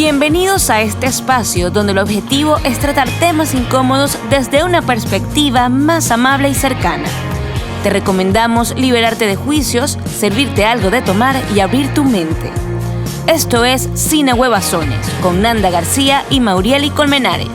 Bienvenidos a este espacio donde el objetivo es tratar temas incómodos desde una perspectiva más amable y cercana. Te recomendamos liberarte de juicios, servirte algo de tomar y abrir tu mente. Esto es Cine Huevazones con Nanda García y Maurieli Colmenares.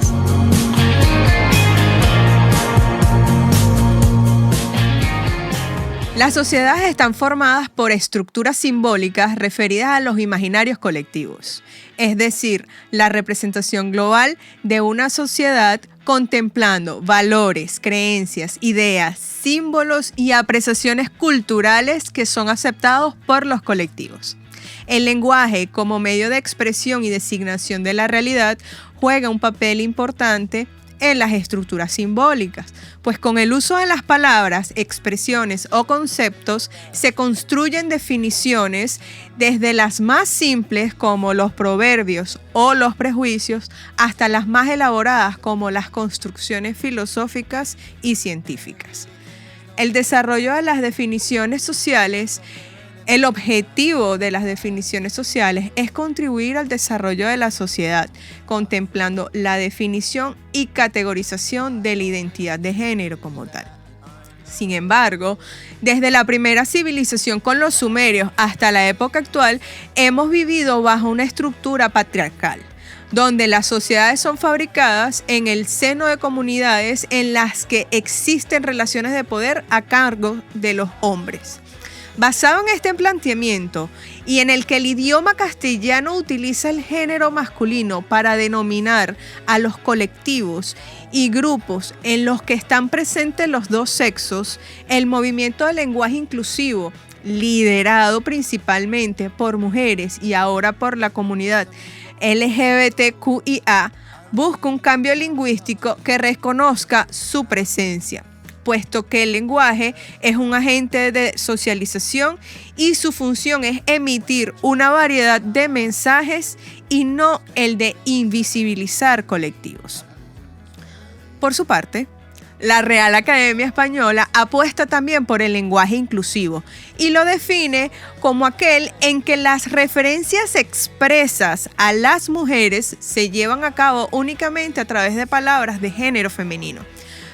Las sociedades están formadas por estructuras simbólicas referidas a los imaginarios colectivos, es decir, la representación global de una sociedad contemplando valores, creencias, ideas, símbolos y apreciaciones culturales que son aceptados por los colectivos. El lenguaje, como medio de expresión y designación de la realidad, juega un papel importante en las estructuras simbólicas, pues con el uso de las palabras, expresiones o conceptos se construyen definiciones desde las más simples como los proverbios o los prejuicios hasta las más elaboradas como las construcciones filosóficas y científicas. El desarrollo de las definiciones sociales. El objetivo de las definiciones sociales es contribuir al desarrollo de la sociedad, contemplando la definición y categorización de la identidad de género como tal. Sin embargo, desde la primera civilización con los sumerios hasta la época actual, hemos vivido bajo una estructura patriarcal, donde las sociedades son fabricadas en el seno de comunidades en las que existen relaciones de poder a cargo de los hombres. Basado en este planteamiento y en el que el idioma castellano utiliza el género masculino para denominar a los colectivos y grupos en los que están presentes los dos sexos, el movimiento del lenguaje inclusivo, liderado principalmente por mujeres y ahora por la comunidad LGBTQIA, busca un cambio lingüístico que reconozca su presencia, puesto que el lenguaje es un agente de socialización y su función es emitir una variedad de mensajes y no el de invisibilizar colectivos. Por su parte, la Real Academia Española apuesta también por el lenguaje inclusivo y lo define como aquel en que las referencias expresas a las mujeres se llevan a cabo únicamente a través de palabras de género femenino,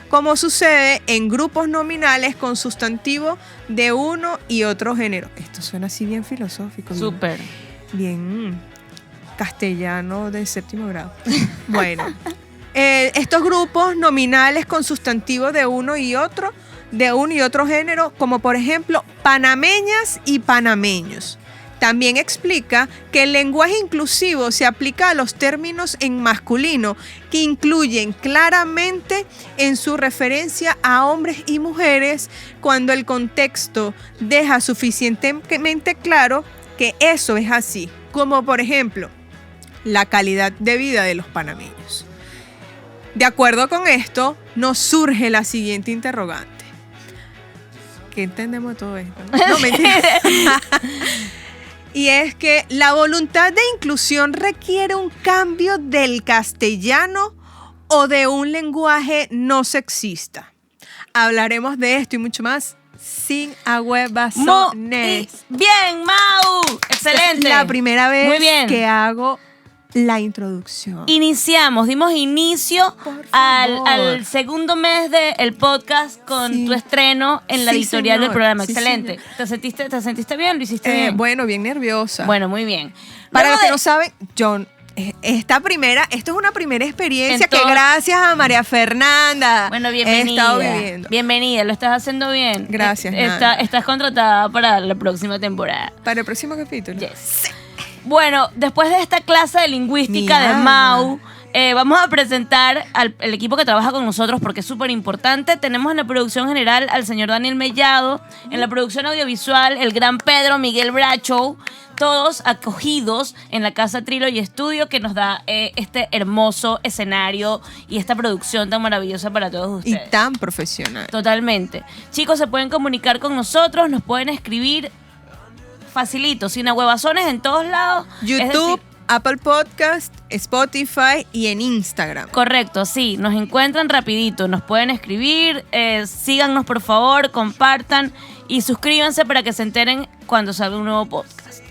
como sucede en grupos nominales con sustantivo de uno y otro género. Esto suena así bien filosófico. Súper. Bien castellano de séptimo grado. Bueno, estos grupos nominales con sustantivo de uno y otro género, como por ejemplo panameñas y panameños. También explica que el lenguaje inclusivo se aplica a los términos en masculino que incluyen claramente en su referencia a hombres y mujeres cuando el contexto deja suficientemente claro que eso es así, como por ejemplo la calidad de vida de los panameños. De acuerdo con esto, nos surge la siguiente interrogante. ¿Qué entendemos de todo esto? No, mentira. Y es que la voluntad de inclusión requiere un cambio del castellano o de un lenguaje no sexista. Hablaremos de esto y mucho más sin Huevazones. Bien, Mau. Excelente. Es la primera vez Muy bien. que hago la introducción. Dimos inicio al segundo mes del podcast con tu estreno en la editorial del programa. Sí, excelente. Señor. ¿Te sentiste bien? ¿Lo hiciste bien? Bueno, bien nerviosa. Bueno, muy bien. Para los que no saben, John, esto es una primera experiencia que gracias a María Fernanda bienvenida. he estado viviendo. Bienvenida, lo estás haciendo bien. Gracias, Nanda. Estás contratada para la próxima temporada. Para el próximo capítulo. Yes. Bueno, después de esta clase de lingüística de Mau, vamos a presentar al equipo que trabaja con nosotros porque es súper importante. Tenemos en la producción general al señor Daniel Mellado, en la producción audiovisual el gran Pedro Miguel Bracho, todos acogidos en la casa Trilo y Estudio que nos da este hermoso escenario y esta producción tan maravillosa para todos ustedes. Y tan profesional. Totalmente. Chicos, se pueden comunicar con nosotros, nos pueden escribir facilito, Cine Huevazones en todos lados. YouTube, Apple Podcast, Spotify y en Instagram. Correcto, sí, nos encuentran rapidito, nos pueden escribir, síganos por favor, compartan y suscríbanse para que se enteren cuando salga un nuevo podcast.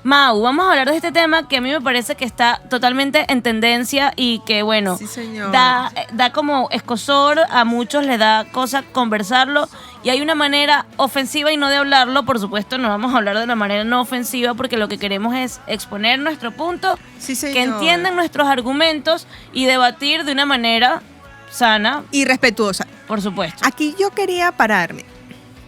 Mau, vamos a hablar de este tema que a mí me parece que está totalmente en tendencia y que, bueno, Sí, señor. da como escozor, a muchos les da cosa conversarlo y hay una manera ofensiva y no de hablarlo, por supuesto, no vamos a hablar de una manera no ofensiva porque lo que queremos es exponer nuestro punto, Sí, señor. que entiendan nuestros argumentos y debatir de una manera sana, Y respetuosa. por supuesto. Aquí yo quería pararme,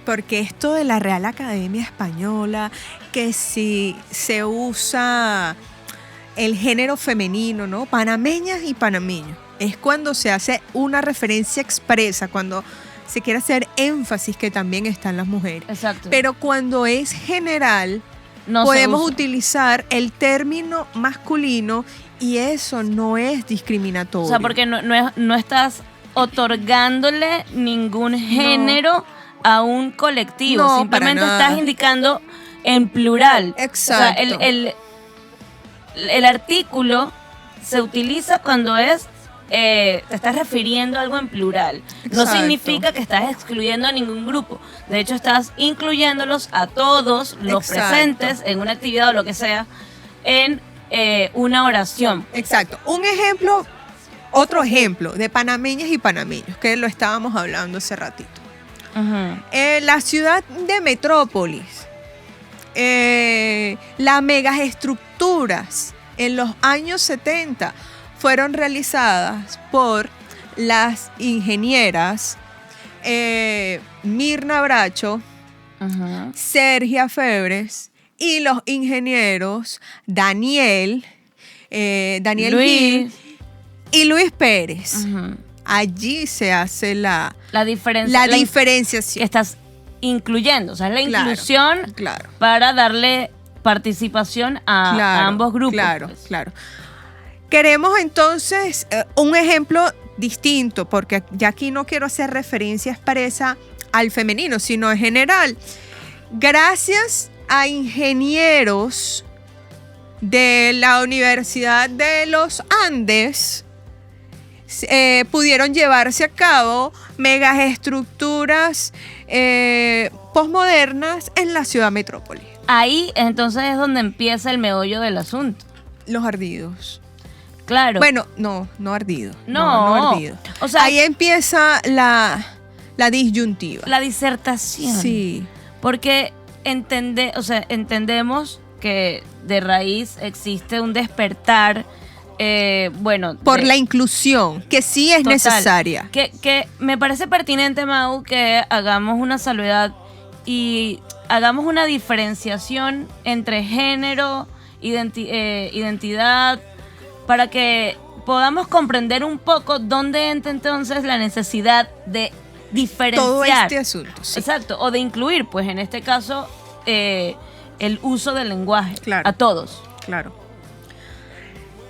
porque esto de la Real Academia Española, que si se usa el género femenino, ¿no? Panameñas y panameños, es cuando se hace una referencia expresa, cuando se quiere hacer énfasis que también están las mujeres. Exacto. Pero cuando es general, No se podemos usa. utilizar el término masculino y eso no es discriminatorio. O sea, porque no estás otorgándole ningún género a un colectivo. No, simplemente para nada. estás indicando en plural. Exacto. O sea, el artículo se utiliza cuando te estás refiriendo a algo en plural. No Exacto. significa que estás excluyendo a ningún grupo. De hecho, estás incluyéndolos a todos los Exacto. presentes en una actividad o lo que sea en una oración. Exacto. Otro ejemplo de panameñas y panameños, que lo estábamos hablando hace ratito. Ujú. La ciudad de Metrópolis, las megaestructuras en los años 70 fueron realizadas por las ingenieras Mirna Bracho, Ujú. Sergia Febres y los ingenieros Daniel Luis. Gil y Luis Pérez. Ujú. Allí se hace la La diferencia. Que diferenciación. estás incluyendo. O sea, es la Claro, inclusión claro. para darle participación a ambos grupos. Claro, pues. claro. Queremos entonces un ejemplo distinto, porque ya aquí no quiero hacer referencia expresa al femenino, sino en general. Gracias a ingenieros de la Universidad de los Andes, pudieron llevarse a cabo megaestructuras posmodernas en la ciudad metrópoli. Ahí entonces es donde empieza el meollo del asunto. Los ardidos. Claro. Bueno, no ardido. No. ardido. O sea, ahí empieza la disyuntiva. la disertación. Sí. Porque entendemos que de raíz existe un despertar, Por de- la inclusión, que sí es total, necesaria. Que me parece pertinente, Mau, que hagamos una salvedad y hagamos una diferenciación entre género, identidad, para que podamos comprender un poco dónde entra entonces la necesidad de diferenciar. Todo este asunto. Sí. Exacto, o de incluir, pues en este caso, el uso del lenguaje Claro. a todos. Claro.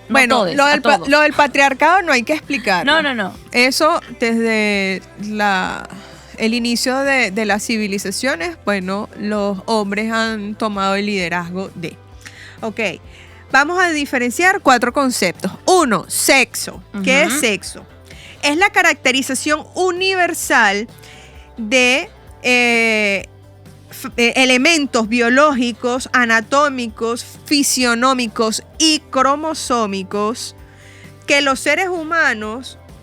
No Bueno, todes, lo a del, todos. lo del patriarcado no hay que explicar. No. Eso desde el inicio de las civilizaciones, bueno, los hombres han tomado el liderazgo de. Ok, vamos a diferenciar 4 conceptos. 1, sexo. ¿Qué es Ujú. sexo? Es la caracterización universal de elementos biológicos, anatómicos, fisionómicos y cromosómicos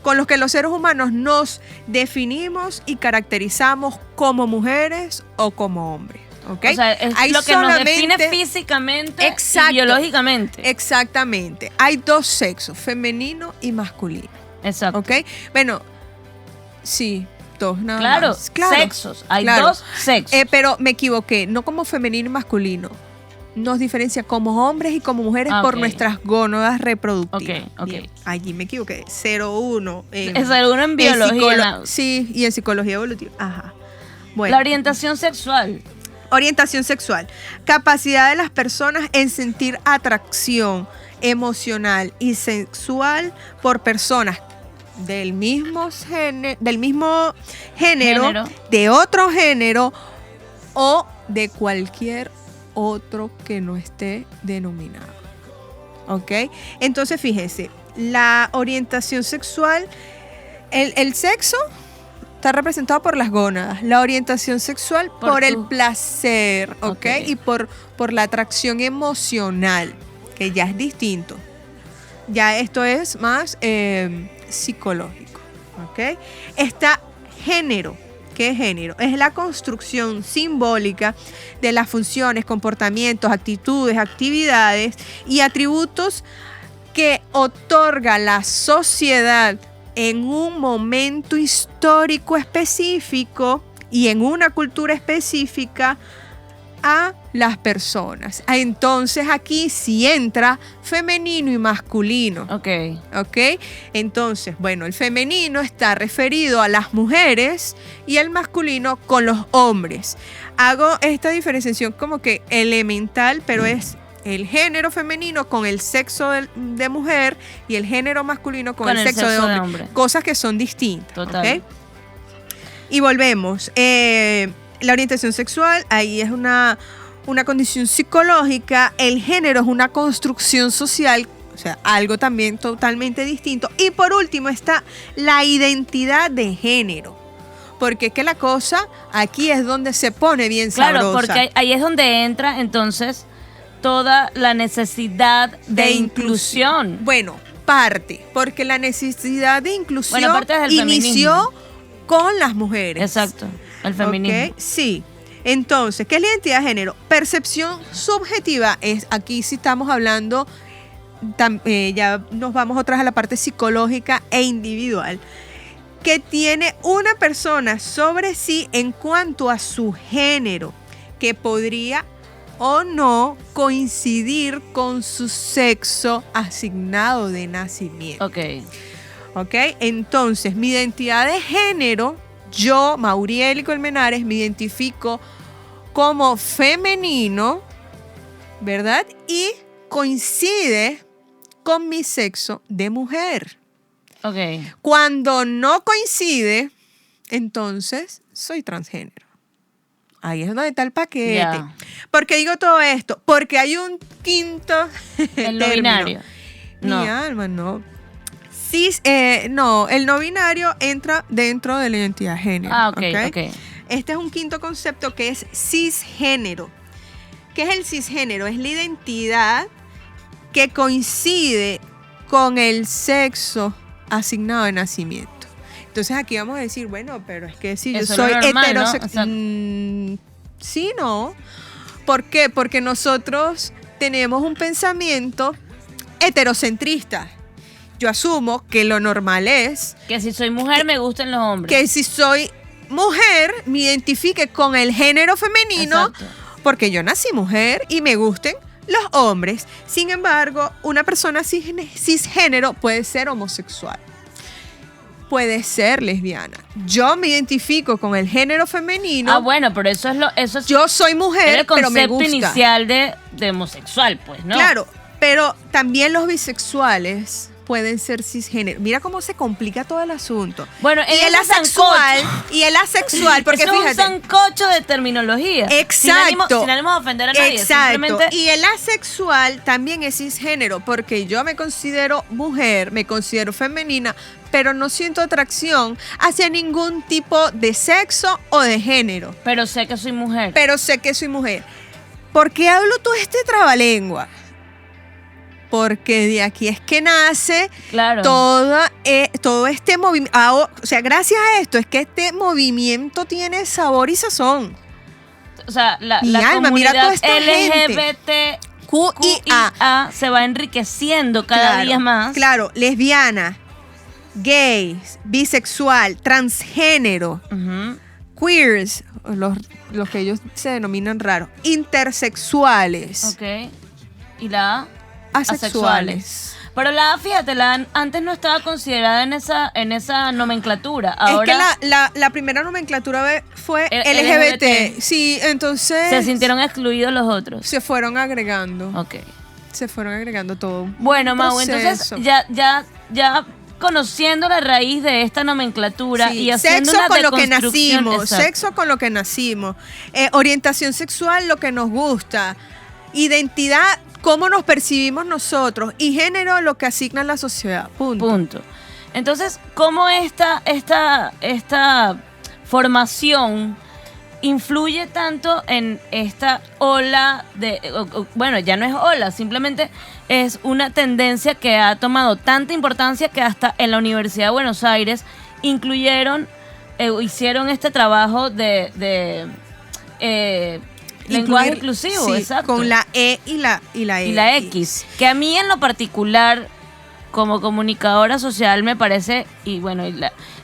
con los que los seres humanos nos definimos y caracterizamos como mujeres o como hombres. ¿Ok? O sea, es Hay lo que nos define solamente- físicamente Exacto. y biológicamente. Exactamente. Hay 2 sexos, femenino y masculino. Exacto. ¿Ok? Bueno, sí, 2 nada Claro, más. Claro, sexos. Hay claro. 2 sexos. Pero me equivoqué, no como femenino y masculino. Nos diferencia como hombres y como mujeres por Ok. nuestras gónadas reproductivas. Ok. Bien, allí me equivoqué. 0-1. Es uno en biología. Sí, y en psicología evolutiva. Ajá. Bueno, La orientación sexual. orientación sexual. Capacidad de las personas en sentir atracción emocional y sexual por personas del mismo género, de otro género o de cualquier otro que no esté denominado. ¿Ok? Entonces, fíjese, la orientación sexual, el sexo está representado por las gónadas. La orientación sexual por el placer, ¿ok? Y por la atracción emocional, que ya es distinto. Ya esto es más psicológico, ¿ok? Está género. ¿Qué es género? Es la construcción simbólica de las funciones, comportamientos, actitudes, actividades y atributos que otorga la sociedad en un momento histórico específico y en una cultura específica a las personas. Entonces aquí sí entra femenino y masculino. ¿Ok? Entonces, bueno, el femenino está referido a las mujeres y el masculino con los hombres. Hago esta diferenciación como que elemental, pero es el género femenino con el sexo de mujer y el género masculino con el sexo de hombre. Cosas que son distintas. Total. ¿Okay? Y volvemos. La orientación sexual, ahí es una condición psicológica. El género es una construcción social, o sea, algo también totalmente distinto. Y por último está la identidad de género. Porque es que la cosa aquí es donde se pone bien sabrosa. Claro, porque ahí es donde entra entonces toda la necesidad de inclusión. Bueno, porque la necesidad de inclusión parte inició con las mujeres. Exacto, el feminismo. ¿Okay? Sí. Entonces, ¿qué es la identidad de género? Percepción subjetiva. Aquí sí estamos hablando, ya nos vamos otra vez a la parte psicológica e individual, que tiene una persona sobre sí en cuanto a su género, que podría o no coincidir con su sexo asignado de nacimiento. Ok, entonces mi identidad de género, yo, Maurieli Colmenares, me identifico como femenino, ¿verdad? Y coincide con mi sexo de mujer. Cuando no coincide, entonces soy transgénero. Ahí es donde está el paquete. Yeah. ¿Por qué digo todo esto? Porque hay un quinto el no binario. Mi alma, no. No, el no binario entra dentro de la identidad de género. Ok. Este es un quinto concepto que es cisgénero. ¿Qué es el cisgénero? Es la identidad que coincide con el sexo asignado de nacimiento. Entonces aquí vamos a decir, bueno, pero es que si yo soy heterosexual. ¿No? Sí, no. ¿Por qué? Porque nosotros tenemos un pensamiento heterocentrista. Yo asumo que lo normal es que si soy mujer me gusten los hombres. Que si soy mujer me identifique con el género femenino. Exacto. Porque yo nací mujer y me gusten los hombres. Sin embargo, una persona cisgénero puede ser homosexual. Puede ser lesbiana. Yo me identifico con el género femenino. Bueno, pero eso es yo soy mujer, pero me gusta. El concepto inicial de homosexual, pues, ¿no? Claro, pero también los bisexuales pueden ser cisgénero. Mira cómo se complica todo el asunto. Bueno, y el asexual, porque eso fíjate. Es un sancocho de terminología. Exacto. Sin ánimo de ofender a nadie. Exacto. Simplemente. Y el asexual también es cisgénero, porque yo me considero mujer, me considero femenina, pero no siento atracción hacia ningún tipo de sexo o de género. Pero sé que soy mujer. ¿Por qué hablo todo este trabalengua? Porque de aquí es que nace todo este movimiento. O sea, gracias a esto es que este movimiento tiene sabor y sazón. O sea, la alma, mira toda esta LGBTQIA se va enriqueciendo cada día más. Claro, lesbiana, gay, bisexual, transgénero, queers, los que ellos se denominan raros, intersexuales. Ok. ¿Y la asexuales? Pero fíjate, antes no estaba considerada en esa nomenclatura. Ahora es que la primera nomenclatura fue LGBT. Sí, entonces se sintieron excluidos los otros. Se fueron agregando. Ok. Se fueron agregando todo. Bueno, Mau, entonces ya conociendo la raíz de esta nomenclatura y haciendo una deconstrucción. Sexo con lo que nacimos. Orientación sexual, lo que nos gusta. Identidad, cómo nos percibimos nosotros, y género, lo que asigna la sociedad. Punto. Entonces, ¿cómo esta formación influye tanto en esta ola bueno, ya no es ola, simplemente es una tendencia que ha tomado tanta importancia que hasta en la Universidad de Buenos Aires hicieron este trabajo de lenguaje inclusivo, sí, exacto. Con la E y la X. Que a mí en lo particular, como comunicadora social, me parece, y bueno,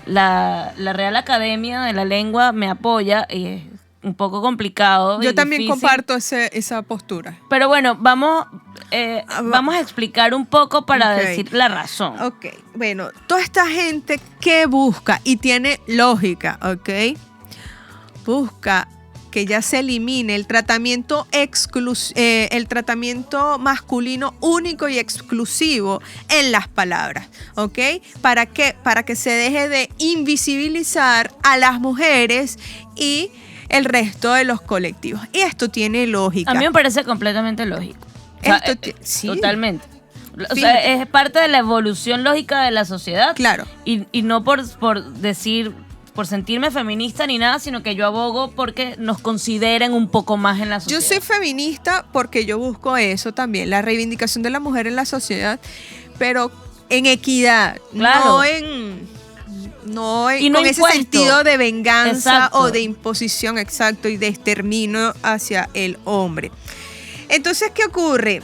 la Real Academia de la Lengua me apoya, y es un poco complicado. Yo también difícil. comparto esa postura. Pero bueno, vamos a explicar un poco para decir la razón. Ok, bueno, toda esta gente que busca y tiene lógica, ok, busca que ya se elimine el tratamiento masculino único y exclusivo en las palabras, ¿ok? ¿Para qué? Para que se deje de invisibilizar a las mujeres y el resto de los colectivos. Y esto tiene lógica. A mí me parece completamente lógico. O sea, sí. Totalmente. O sea, es parte de la evolución lógica de la sociedad. Claro. Y no por sentirme feminista ni nada, sino que yo abogo porque nos consideren un poco más en la sociedad. Yo soy feminista porque yo busco eso también, la reivindicación de la mujer en la sociedad, pero en equidad, claro. no y con impuesto. Ese sentido de venganza, exacto. o de imposición, exacto, y de exterminio hacia el hombre. Entonces, ¿qué ocurre?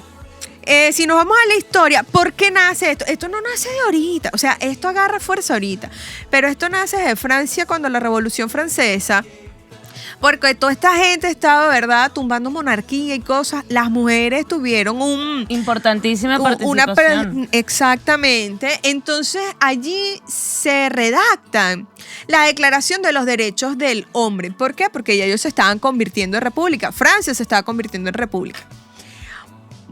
Si nos vamos a la historia, ¿por qué nace esto? Esto no nace de ahorita, o sea, esto agarra fuerza ahorita, pero esto nace de Francia cuando la Revolución Francesa, porque toda esta gente estaba, ¿verdad?, tumbando monarquía y cosas. Las mujeres tuvieron importantísima participación. Exactamente. Entonces, allí se redactan la Declaración de los Derechos del Hombre. ¿Por qué? Porque ya ellos se estaban convirtiendo en república. Francia se estaba convirtiendo en república.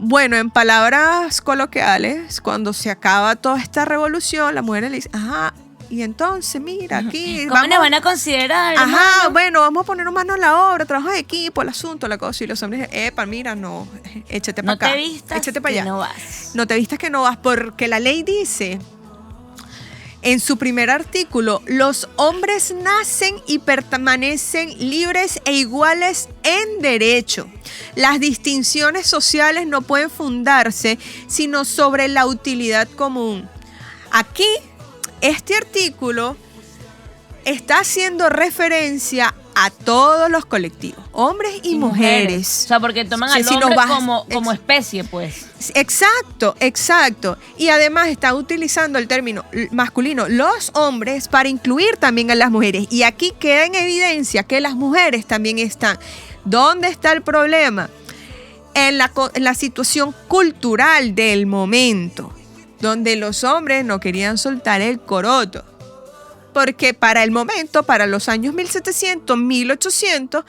Bueno, en palabras coloquiales, cuando se acaba toda esta revolución, las mujeres le dicen, ajá, y entonces, mira, aquí... ¿Cómo nos van a considerar? Ajá, hermano? bueno, vamos a ponernos manos en la obra, trabajo de equipo, el asunto, la cosa. Y los hombres dicen, epa, mira, no, échate para acá. No te vistas échate para allá. que no vas. No te vistas que no vas, porque la ley dice... En su primer artículo, los hombres nacen y permanecen libres e iguales en derecho. Las distinciones sociales no pueden fundarse sino sobre la utilidad común. Aquí, este artículo está haciendo referencia a todos los colectivos, hombres y mujeres. O sea, porque toman al hombre como especie, pues. Exacto. Y además está utilizando el término masculino, los hombres, para incluir también a las mujeres. Y aquí queda en evidencia que las mujeres también están. ¿Dónde está el problema? En la situación cultural del momento, donde los hombres no querían soltar el coroto. Porque para el momento, para los años 1700, 1800,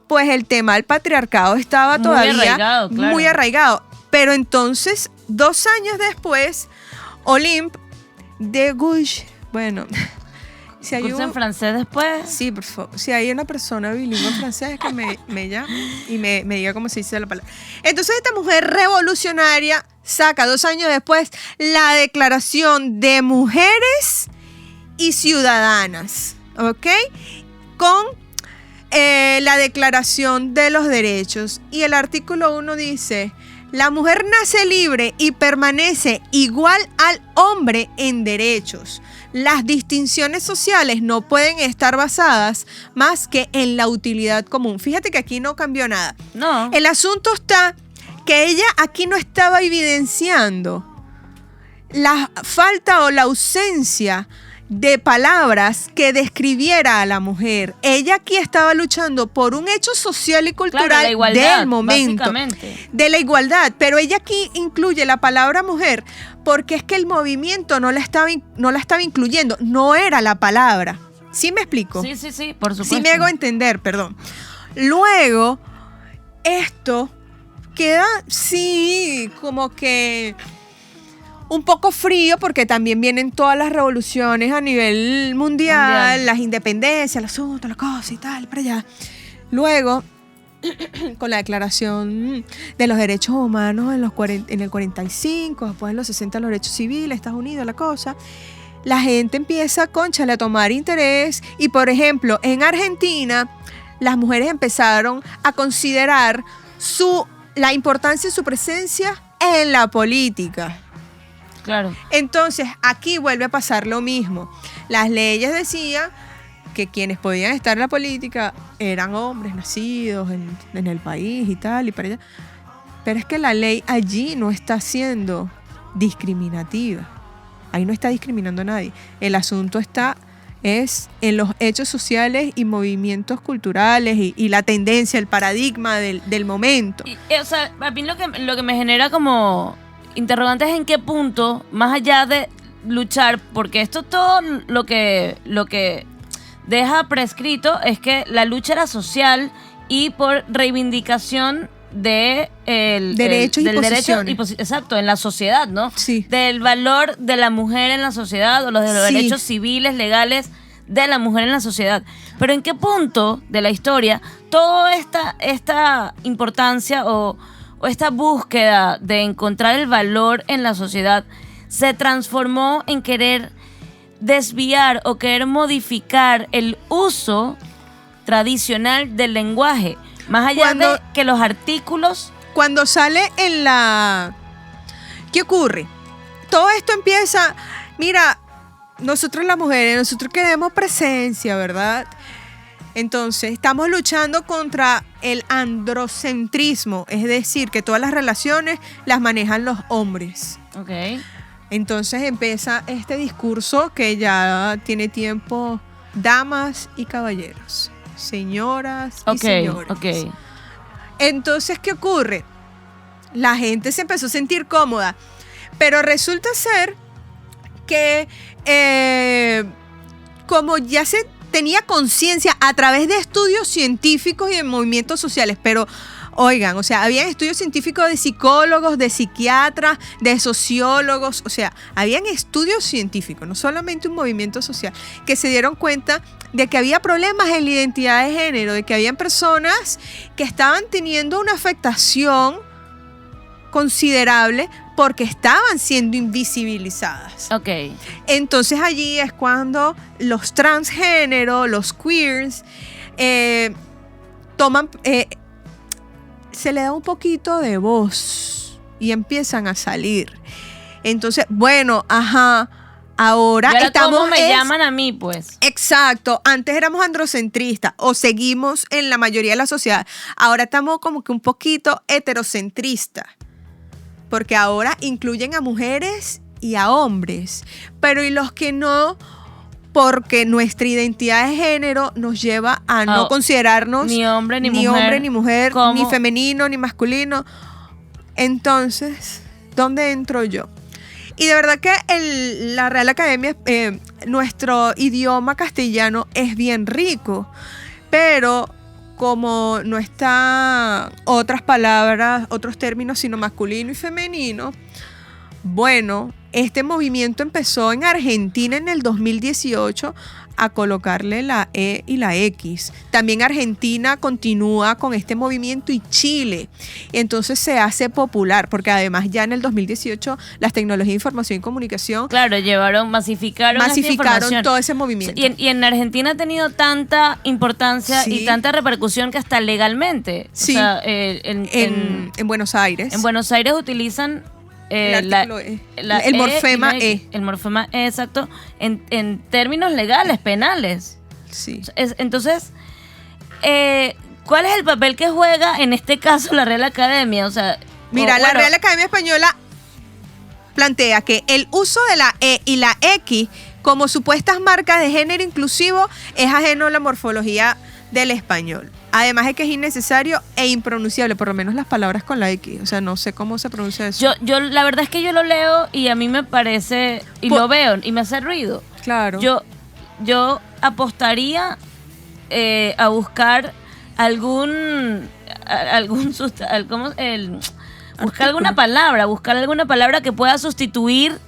pues el tema del patriarcado estaba todavía muy arraigado. Pero entonces, 2 años después, Olympe de Gouges, bueno, si hay en francés después. Sí, por favor. Si hay una persona bilingüe en francés que me llame y me diga cómo se dice la palabra. Entonces, esta mujer revolucionaria saca 2 años después la Declaración de Mujeres y Ciudadanas, ¿ok? Con la Declaración de los Derechos. Y el artículo 1 dice: la mujer nace libre y permanece igual al hombre en derechos. Las distinciones sociales no pueden estar basadas más que en la utilidad común. Fíjate que aquí no cambió nada. No. El asunto está que ella aquí no estaba evidenciando la falta o la ausencia de palabras que describiera a la mujer. Ella aquí estaba luchando por un hecho social y cultural, la igualdad, del momento, de la igualdad, pero ella aquí incluye la palabra mujer porque es que el movimiento no la estaba incluyendo, no era la palabra. ¿Sí me explico? Sí, por supuesto. Sí me hago entender, perdón. Luego, esto queda, sí, como que un poco frío, porque también vienen todas las revoluciones a nivel mundial, las independencias, el asunto, la cosa y tal, para allá. Luego, con la Declaración de los Derechos Humanos en el 45, después en los 60 los derechos civiles, Estados Unidos, la cosa. la gente empieza, cónchale, a tomar interés. Y, por ejemplo, en Argentina, las mujeres empezaron a considerar la importancia de su presencia en la política. Claro. Entonces, aquí vuelve a pasar lo mismo. Las leyes decían que quienes podían estar en la política eran hombres nacidos en el país y tal, y para allá. Pero es que la ley allí no está siendo discriminativa. Ahí no está discriminando a nadie. El asunto es en los hechos sociales y movimientos culturales y la tendencia, el paradigma del momento. O sea, a mí lo que me genera como interrogantes es en qué punto, más allá de luchar, porque esto todo lo que deja prescrito es que la lucha era social y por reivindicación del Derechos y posiciones. Exacto, en la sociedad, ¿no? Sí. Del valor de la mujer en la sociedad o los Sí. derechos civiles, legales de la mujer en la sociedad. Pero ¿en qué punto de la historia toda esta importancia o esta búsqueda de encontrar el valor en la sociedad se transformó en querer desviar o querer modificar el uso tradicional del lenguaje? Más allá de que los artículos... Cuando sale ¿qué ocurre? Todo esto empieza... Mira, nosotros las mujeres, nosotros queremos presencia, ¿verdad? Entonces, estamos luchando contra el androcentrismo, es decir, que todas las relaciones las manejan los hombres. Ok. Entonces empieza este discurso que ya tiene tiempo, damas y caballeros, señoras y señores. Ok. Entonces, ¿qué ocurre? La gente se empezó a sentir cómoda, pero resulta ser que como ya se tenía conciencia a través de estudios científicos y de movimientos sociales, pero oigan, o sea, habían estudios científicos de psicólogos, de psiquiatras, de sociólogos, o sea, habían estudios científicos, no solamente un movimiento social, que se dieron cuenta de que había problemas en la identidad de género, de que habían personas que estaban teniendo una afectación considerable porque estaban siendo invisibilizadas. Ok. Entonces allí es cuando los transgéneros, los queers, toman... se le da un poquito de voz y empiezan a salir. Entonces, bueno, ahora estamos... ¿Cómo me llaman a mí, pues? Exacto. Antes éramos androcentristas o seguimos en la mayoría de la sociedad. Ahora estamos como que un poquito heterocentristas. Porque ahora incluyen a mujeres y a hombres. Pero y los que no... Porque nuestra identidad de género nos lleva a no considerarnos ni hombre ni mujer, ni femenino ni masculino. Entonces, ¿dónde entro yo? Y de verdad que la Real Academia, nuestro idioma castellano es bien rico, pero como no está otras palabras, otros términos, sino masculino y femenino, bueno, este movimiento empezó en Argentina en el 2018 a colocarle la E y la X. También Argentina continúa con este movimiento y Chile. Entonces se hace popular, porque además ya en el 2018 las tecnologías de información y comunicación... Claro, masificaron todo ese movimiento. Y en Argentina ha tenido tanta importancia y tanta repercusión que hasta legalmente. Sí, o sea, en Buenos Aires. En Buenos Aires utilizan... el morfema E. El morfema E, exacto, en términos legales, penales. Sí. Entonces, ¿cuál es el papel que juega en este caso la Real Academia? O sea, mira, la Real Academia Española plantea que el uso de la E y la X como supuestas marcas de género inclusivo es ajeno a la morfología del español. Además de que es innecesario e impronunciable, por lo menos las palabras con la X. O sea, no sé cómo se pronuncia eso. Yo la verdad es que yo lo leo y a mí me parece, y lo veo, y me hace ruido. Claro. Yo apostaría a buscar buscar alguna palabra que pueda sustituir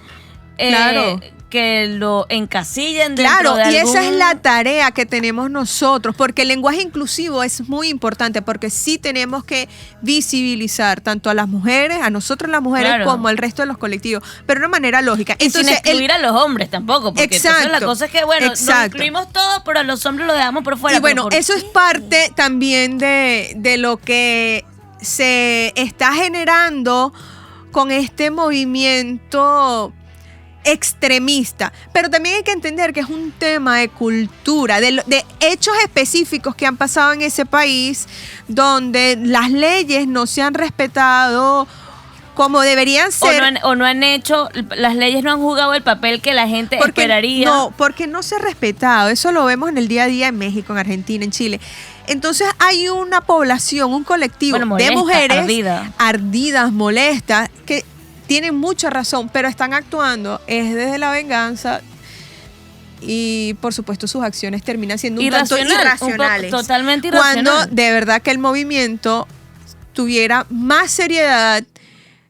claro. que lo encasillen dentro Claro, de y esa algún- es la tarea que tenemos nosotros, porque el lenguaje inclusivo es muy importante, porque sí tenemos que visibilizar tanto a las mujeres, a nosotros las mujeres, Claro. como al resto de los colectivos, pero de una manera lógica. Y sin excluir a los hombres tampoco, porque entonces la cosa es que, bueno, nos exacto. incluimos todos, pero a los hombres los dejamos por fuera. Y bueno, pero ¿por eso qué? es parte también de lo que se está generando con este movimiento extremista, pero también hay que entender que es un tema de cultura, de hechos específicos que han pasado en ese país donde las leyes no se han respetado como deberían ser. O no han hecho, las leyes no han jugado el papel que la gente esperaría. No, porque no se ha respetado. Eso lo vemos en el día a día en México, en Argentina, en Chile. Entonces hay una población, un colectivo Molesta, de mujeres ardidas, molestas, que tienen mucha razón, pero están actuando es desde la venganza y por supuesto sus acciones terminan siendo un tanto irracionales. Totalmente irracional. Cuando de verdad que el movimiento tuviera más seriedad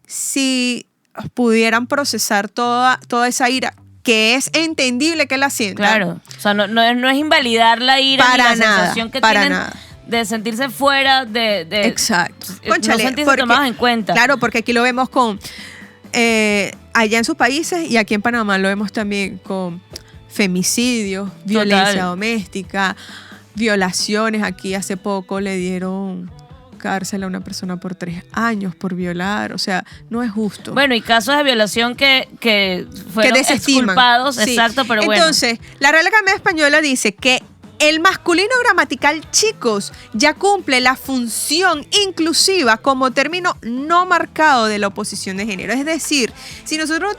si pudieran procesar toda esa ira, que es entendible que la sientan. Claro, o sea, no es invalidar la ira Para ni la nada, sensación que para tienen nada. de sentirse fuera de Exacto. no Cónchale, sentirse tomados en cuenta. Claro, porque aquí lo vemos con allá en sus países y aquí en Panamá lo vemos también con femicidios, violencia doméstica, violaciones. Aquí hace poco le dieron cárcel a una persona por 3 años por violar, o sea, no es justo. Bueno, y casos de violación que fueron exculpados, sí. Exacto, pero bueno. Entonces, la Real Academia Española dice que el masculino gramatical, chicos, ya cumple la función inclusiva como término no marcado de la oposición de género. Es decir, si nosotros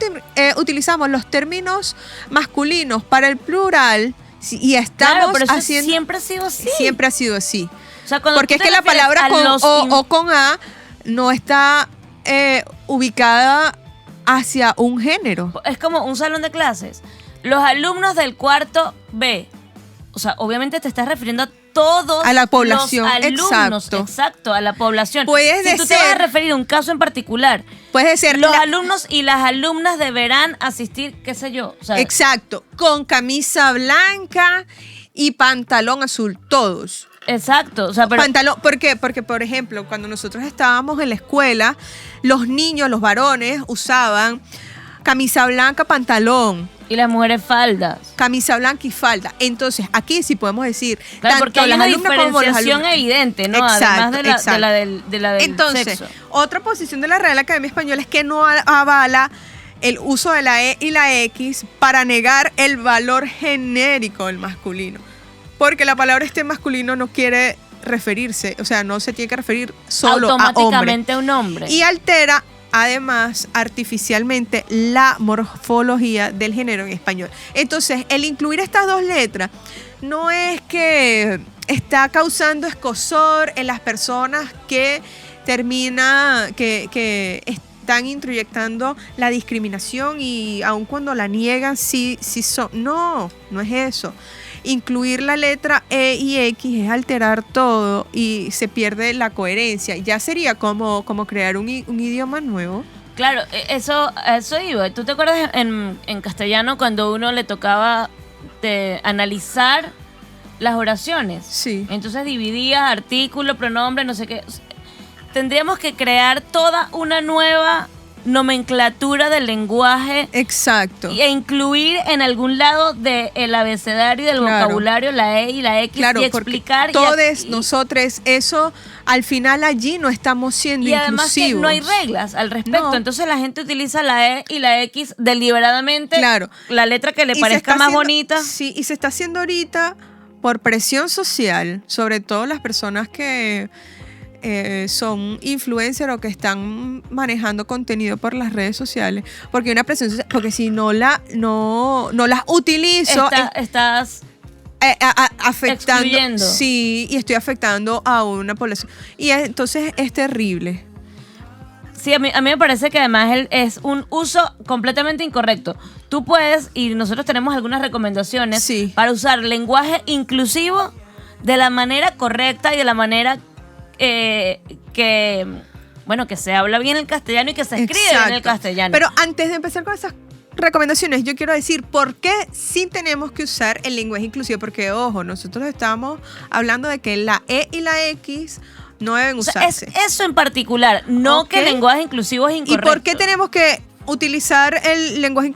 utilizamos los términos masculinos para el plural y estamos claro, pero eso haciendo... siempre ha sido así. Siempre ha sido así. O sea, cuando porque tú es te que la refieres palabra a con los o con A no está ubicada hacia un género. Es como un salón de clases. Los alumnos del cuarto B. O sea, obviamente te estás refiriendo a todos a la población, los alumnos. Exacto, a la población. Si tú te vas a referir a un caso en particular, puede ser los alumnos y las alumnas deberán asistir, qué sé yo. O sea, exacto, con camisa blanca y pantalón azul, todos. Exacto, o sea, pero pantalón, ¿por qué? Porque, por ejemplo, cuando nosotros estábamos en la escuela, los niños, los varones, usaban camisa blanca, pantalón. Y las mujeres faldas. Camisa blanca y falda. Entonces, aquí sí podemos decir, claro, tanto porque hay las una alumnas como los diferenciación alumnos. evidente, ¿no? Exacto, Además de la del Entonces, sexo. otra posición de la Real Academia Española es que no avala el uso de la E y la X para negar el valor genérico del masculino. Porque la palabra masculino no quiere referirse, o sea, no se tiene que referir solo a hombre. Automáticamente a un hombre. Y altera, además, artificialmente la morfología del género en español. Entonces, el incluir estas dos letras no es que está causando escozor en las personas que están introyectando la discriminación y aun cuando la niegan, sí son. No es eso. Incluir la letra E y X es alterar todo y se pierde la coherencia. Ya sería como crear un idioma nuevo. Claro, eso iba. ¿Tú te acuerdas en castellano cuando uno le tocaba analizar las oraciones? Sí. Entonces dividías artículo, pronombre, no sé qué. Tendríamos que crear toda una nueva nomenclatura del lenguaje. Exacto. E incluir en algún lado del abecedario y del vocabulario la E y la X, claro, y explicar. Todos nosotros, eso al final allí no estamos siendo inclusivos. Y además que no hay reglas al respecto. No. Entonces la gente utiliza la E y la X deliberadamente. Claro. La letra que le parezca más bonita. Sí, y se está haciendo ahorita por presión social, sobre todo las personas que son influencers o que están manejando contenido por las redes sociales, porque hay una presión social, porque si no las utilizo Estás afectando, excluyendo. sí, y estoy afectando a una población y entonces es terrible. Sí, a mí me parece que además es un uso completamente incorrecto. Tú puedes, y nosotros tenemos algunas recomendaciones para usar lenguaje inclusivo de la manera correcta y de la manera que se habla bien el castellano y que se escribe bien el castellano. Pero antes de empezar con esas recomendaciones, yo quiero decir por qué sí tenemos que usar el lenguaje inclusivo, porque ojo, nosotros estamos hablando de que la E y la X no deben usarse. Es eso en particular, no que el lenguaje inclusivo es incorrecto. ¿Y por qué tenemos que utilizar el lenguaje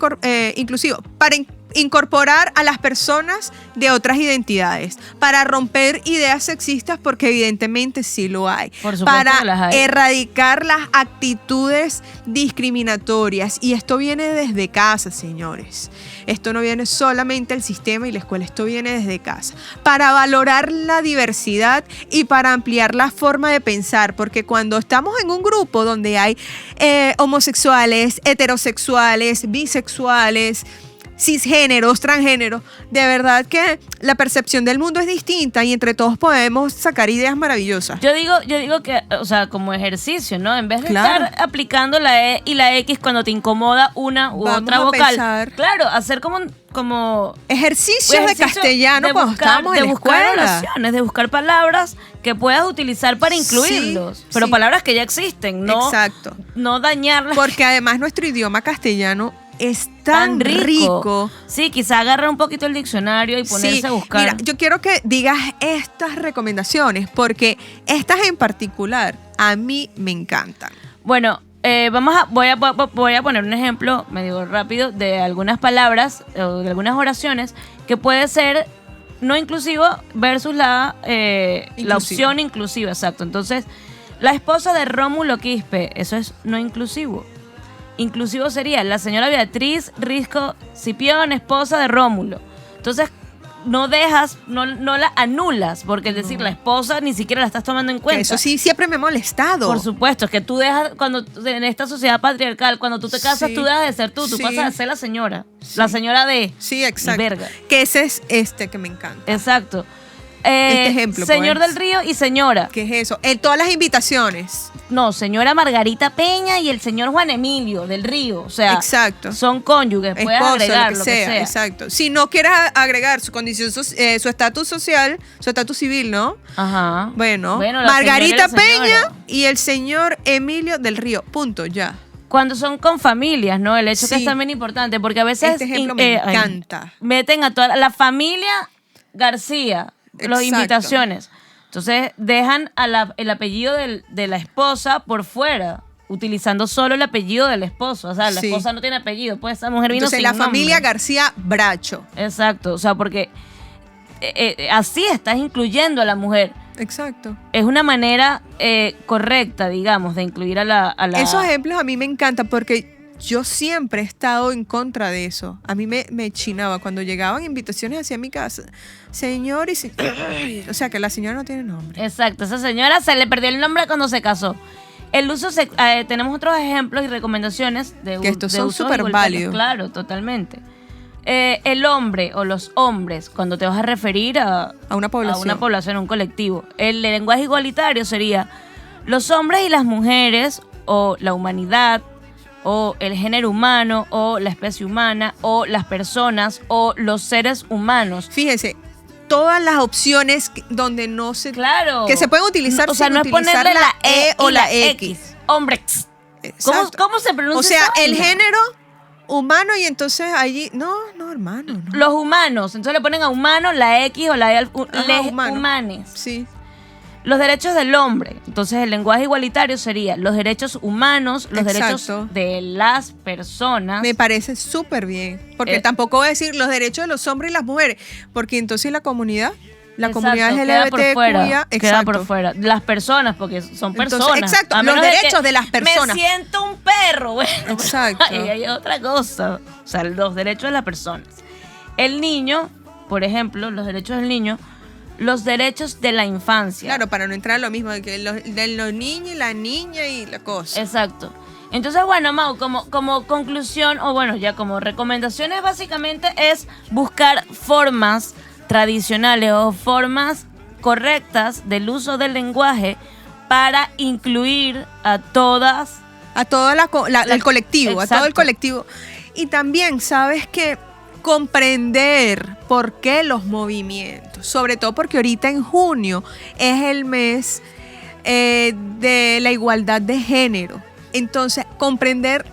inclusivo? Para incorporar a las personas de otras identidades, para romper ideas sexistas, porque evidentemente sí lo hay, Por supuesto para que las hay. erradicar las actitudes discriminatorias, y esto viene desde casa, señores. Esto no viene solamente del sistema y la escuela, esto viene desde casa, para valorar la diversidad y para ampliar la forma de pensar, porque cuando estamos en un grupo donde hay homosexuales, heterosexuales, bisexuales, cisgéneros, transgéneros, de verdad que la percepción del mundo es distinta y entre todos podemos sacar ideas maravillosas. Yo digo que, o sea, como ejercicio, ¿no? En vez de estar aplicando la E y la X cuando te incomoda una u Vamos otra a vocal. pensar. Claro, hacer como Ejercicios de castellano cuando estábamos en la buscar escuela. oraciones, de buscar palabras que puedas utilizar para incluirlos. Sí, pero sí. palabras que ya existen, no, Exacto. no dañarlas. Porque además nuestro idioma castellano es tan rico. Sí, quizá agarrar un poquito el diccionario y ponerse a buscar. Mira, yo quiero que digas estas recomendaciones porque estas en particular a mí me encantan. Bueno, voy a poner un ejemplo medio rápido de algunas palabras o de algunas oraciones que puede ser no inclusivo versus la opción inclusiva, exacto. Entonces, la esposa de Rómulo Quispe, eso es no inclusivo. Inclusivo sería la señora Beatriz Risco Cipión, esposa de Rómulo. Entonces, no la anulas, porque es decir, la esposa ni siquiera la estás tomando en cuenta. Eso sí, siempre me ha molestado. Por supuesto, es que tú dejas, cuando en esta sociedad patriarcal, cuando tú te casas, Sí. tú dejas de ser tú pasas a ser la señora. La señora de... Sí, exacto. Verga. Que ese es que me encanta. Exacto. Este ejemplo, Señor pues. del Río y señora. ¿Qué es eso? En todas las invitaciones. No, señora Margarita Peña y el señor Juan Emilio del Río. O sea, Exacto. son cónyuges, puedes Esposo, agregar lo que sea. Exacto. Si no quieres agregar su condición, su estatus social, su estatus civil, ¿no? Ajá. Bueno, la Margarita señora y la señora. Peña y el señor Emilio del Río. Punto, ya. Cuando son con familias, ¿no? El hecho que Sí. es también importante, porque a veces Este ejemplo me encanta. meten a toda la familia García, las Exacto. invitaciones. Entonces dejan el apellido de la esposa por fuera, utilizando solo el apellido del esposo. O sea, la Sí. esposa no tiene apellido, pues esa mujer vino Entonces, sin la familia nombre. García Bracho. Exacto, o sea, porque así estás incluyendo a la mujer. Exacto. Es una manera correcta, digamos, de incluir a la... Esos ejemplos a mí me encantan porque yo siempre he estado en contra de eso. A mí me chinaba cuando llegaban invitaciones hacia mi casa. Señor y o sea, que la señora no tiene nombre. Exacto, esa señora se le perdió el nombre cuando se casó. El uso, tenemos otros ejemplos y recomendaciones de Que estos de son usos súper igualitarios. válidos. Claro, totalmente. El hombre o los hombres, cuando te vas a referir a una población. a un colectivo. El lenguaje igualitario sería los hombres y las mujeres, o la humanidad, o el género humano, o la especie humana, o las personas, o los seres humanos. Fíjense, todas las opciones donde no se... Claro. Que se pueden utilizar o sea, sin no es utilizar ponerle la E o y la X. Hombre. Exacto. ¿Cómo se pronuncia? O sea, esa el vaina? género humano y entonces allí... No, hermano, no. Los humanos. Entonces le ponen a humano la X o la E. Les humano. humanes. Sí. Los derechos del hombre. Entonces el lenguaje igualitario sería los derechos humanos, los Exacto. derechos de las personas. Me parece súper bien. Porque tampoco voy a decir los derechos de los hombres y las mujeres. Porque entonces la comunidad Exacto, comunidad queda por fuera, LGBTQIA, queda por fuera. Las personas, porque son personas. Entonces, exacto, A los menos derechos que de las personas. Me siento un perro, bueno. Exacto. Ahí hay otra cosa. O sea, los derechos de las personas. El niño, por ejemplo, los derechos del niño, los derechos de la infancia. Claro, para no entrar a lo mismo de los niños y la niña y la cosa. Exacto. Entonces, bueno, Mau, como conclusión, o bueno, ya como recomendaciones, básicamente es buscar formas tradicionales o formas correctas del uso del lenguaje para incluir a todas. A todo el colectivo, Exacto. a todo el colectivo. Y también, ¿sabes qué? Comprender por qué los movimientos, sobre todo porque ahorita en junio es el mes de la igualdad de género. Entonces, comprender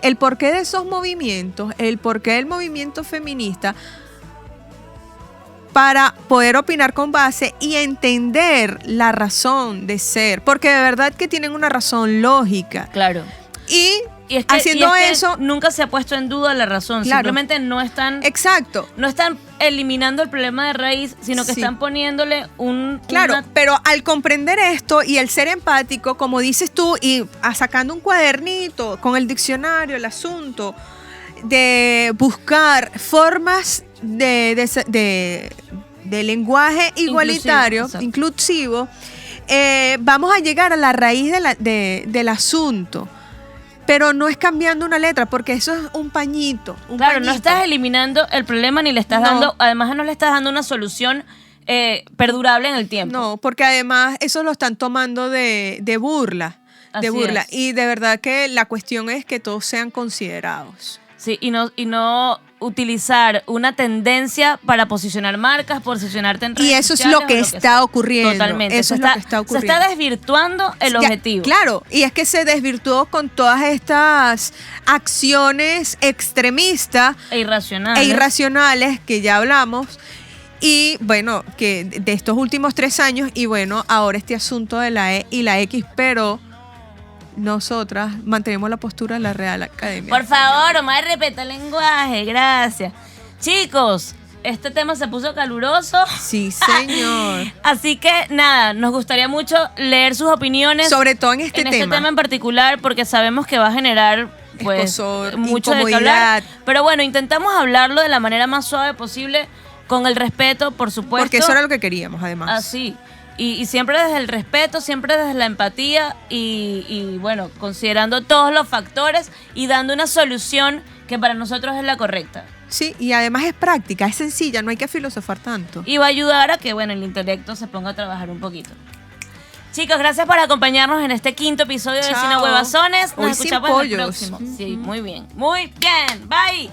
el porqué de esos movimientos, el porqué del movimiento feminista, para poder opinar con base y entender la razón de ser, porque de verdad que tienen una razón lógica. Claro. Y es que, haciendo eso nunca se ha puesto en duda la razón. Claro. Simplemente no están. Exacto. No están eliminando el problema de raíz, sino que están poniéndole Claro, pero al comprender esto y el ser empático, como dices tú, y sacando un cuadernito con el diccionario, el asunto de buscar formas de lenguaje igualitario, inclusivo, vamos a llegar a la raíz del asunto. Pero no es cambiando una letra, porque eso es un pañito. Claro, no estás eliminando el problema ni le estás dando, además no le estás dando una solución perdurable en el tiempo. No, porque además eso lo están tomando de burla. Así es. Y de verdad que la cuestión es que todos sean considerados. Sí, y no utilizar una tendencia para posicionar marcas, posicionarte en redes Y eso es sociales, lo que está ocurriendo. Totalmente. Eso es lo que está ocurriendo. Se está desvirtuando el objetivo. Claro, y es que se desvirtuó con todas estas acciones extremistas e irracionales que ya hablamos. Y bueno, que de estos últimos 3 años, y bueno, ahora este asunto de la E y la X, pero nosotras mantenemos la postura de la Real Academia. Por favor, más respeto al lenguaje, gracias. Chicos, este tema se puso caluroso. Sí, señor. Así que nada, nos gustaría mucho leer sus opiniones. Sobre todo en este tema. En este tema en particular, porque sabemos que va a generar pues escozor, mucho de qué hablar. Pero bueno, intentamos hablarlo de la manera más suave posible, con el respeto, por supuesto. Porque eso era lo que queríamos, además. Así. Y siempre desde el respeto, siempre desde la empatía y bueno, considerando todos los factores y dando una solución que para nosotros es la correcta. Sí, y además es práctica, es sencilla, no hay que filosofar tanto. Y va a ayudar a que, bueno, el intelecto se ponga a trabajar un poquito. Chicos, gracias por acompañarnos en este 5º episodio de Cine Huevazones. Nos escuchamos en el próximo. Sí, muy bien. Muy bien. Bye.